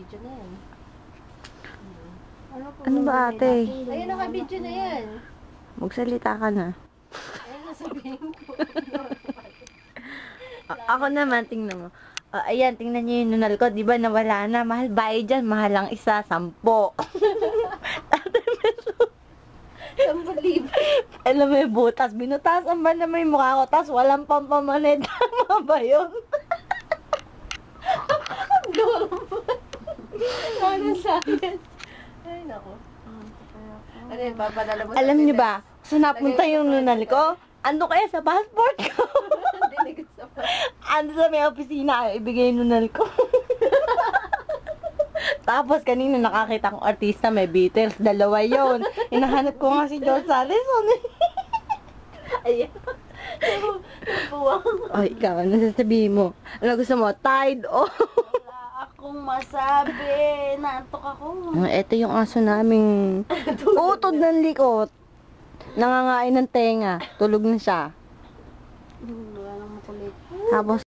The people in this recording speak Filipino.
naka-video na yan. Ano ba ate? Ayun, naka-video na yan. Magsalita ka na. Ayun, nasabihin ko. Ako naman, tingnan mo. Ayan, tingnan niyo yung nunal ko. Di ba nawala na? Mahal bayad dyan. Mahal ang isa. 10. 10,000. Alam mo yung butas. Binutasan ba naman yung mukha ko? Tapos walang pampamanid. Tama ba yun? Ano sa akin? Ay, naku. Ano yun, papadala mo sa Alam niyo Pinas? ba? Saan napunta yung nunal ko? Ando kaya sa passport ko? Dinigot sa pa. Ando sa may opisina. Ibigay yung nunal ko. Tapos kanina nakakita kong artista, may Beatles, 2 yun. Hinahanap ko nga si George Harrison. Ayan. Nabuwang. O, ikaw, ano sasabihin mo? Ano gusto mo? Tide o? Wala akong masabi. Naantok ako. Ito yung aso naming utod ng likot. Nangangain ng tenga. Tulog na siya. Wala nang makulit. Tapos,